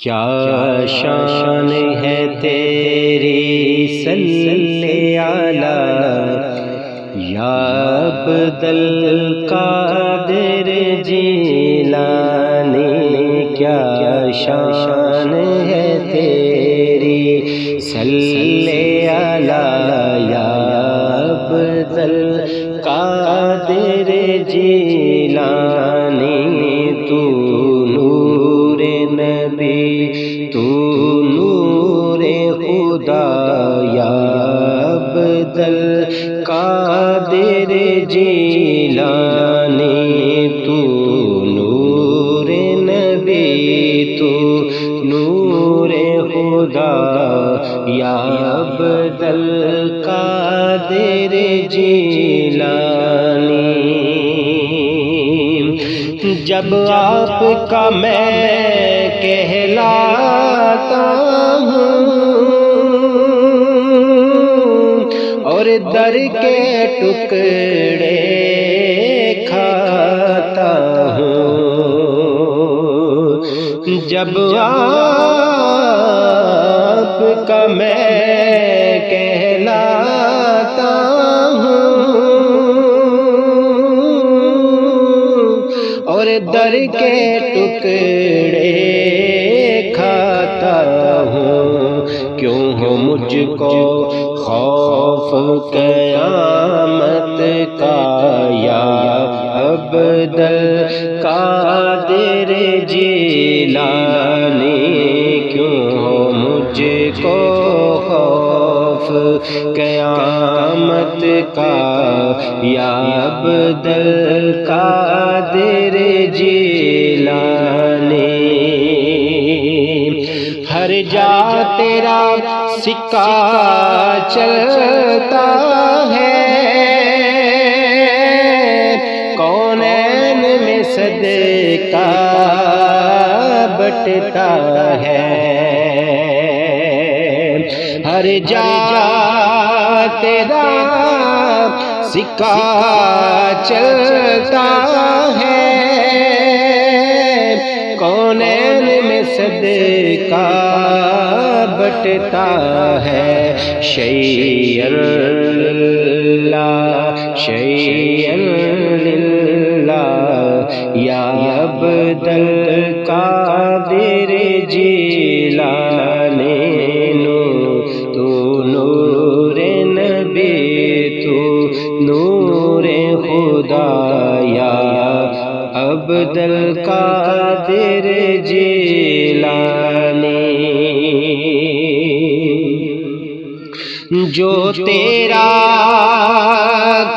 کیا شان ہے تیری صلی علی یا عبد القادر جیلانی، کیا شان ہے تیری صلی علی یا عبد القادر جیلانی، تو نور نبی تو نور خدا یا عبد القادر جیلانی، تو نور نبی تو نور خدا یا عبد القادر جیلانی۔ جب آپ کا میں کہلاتا ہوں اور در کے ٹکڑے کھاتا ہوں، جب آپ کا میں کہلاتا ہوں اور در کے ٹکڑے کھاتا ہوں، کیوں ہو مجھ کو خوف قیامت کا یا عبد القادر جیلانی، کیوں ہو مجھ کو خوف قیامت کا یا عبد القادر جیلانی۔ ہر جا تیرا سکہ چلتا ہے، کونین میں صدقہ بٹتا ہے، ہر جا تیرا سکہ چلتا ہے، کونین میں صدقہ بٹتا ہے، شیئا للہ شیئا للہ یا عبد القادر جیلانی، تو نور نبی تو نور خدا یا عبد القادر جیلانی۔ جو تیرا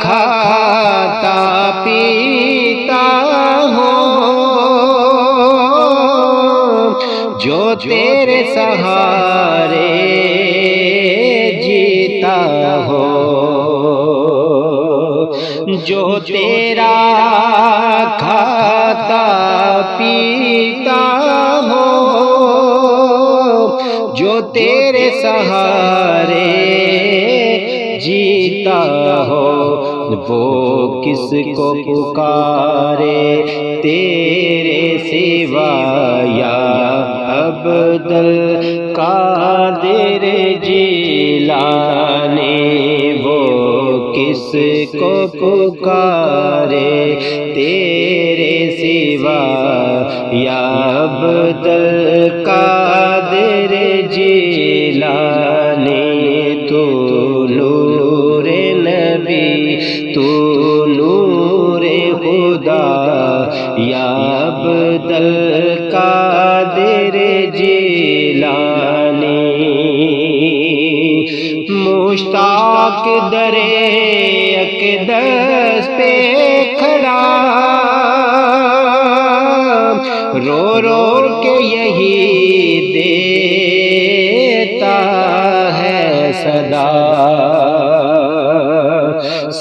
کھاتا پیتا ہو، جو تیرے سہارے جیتا ہو، جو تیرا کھاتا پیتا ہو، جو تیرے سہارے جیتا ہو، وہ کس کو پکارے تیرے سوا یا عبد القادر جیلانی، وہ کس کو پکارے تیرے سوا یا عبد القادر جیلانی، تو نور نبی تو نور خدا یا عبد القادر جیلانی۔ مشتاق در اقدس پہ کھڑا رو رو کے یہی دیتا ہے صدا،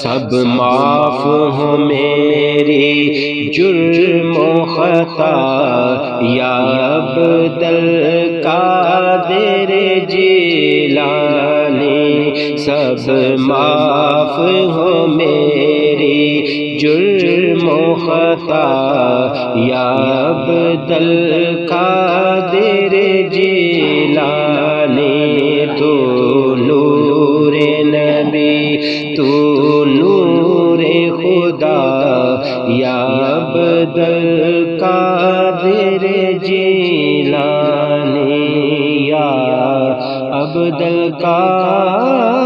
سب معاف ہو میری جرم و خطا یا عبد القادر جیلانی، سب معاف ہو میری جرم و خطا یا عبد القادر قادر جیلانی تو نور نبی تو نور خدا یا عبد القادر جیلانی یا عبد القادر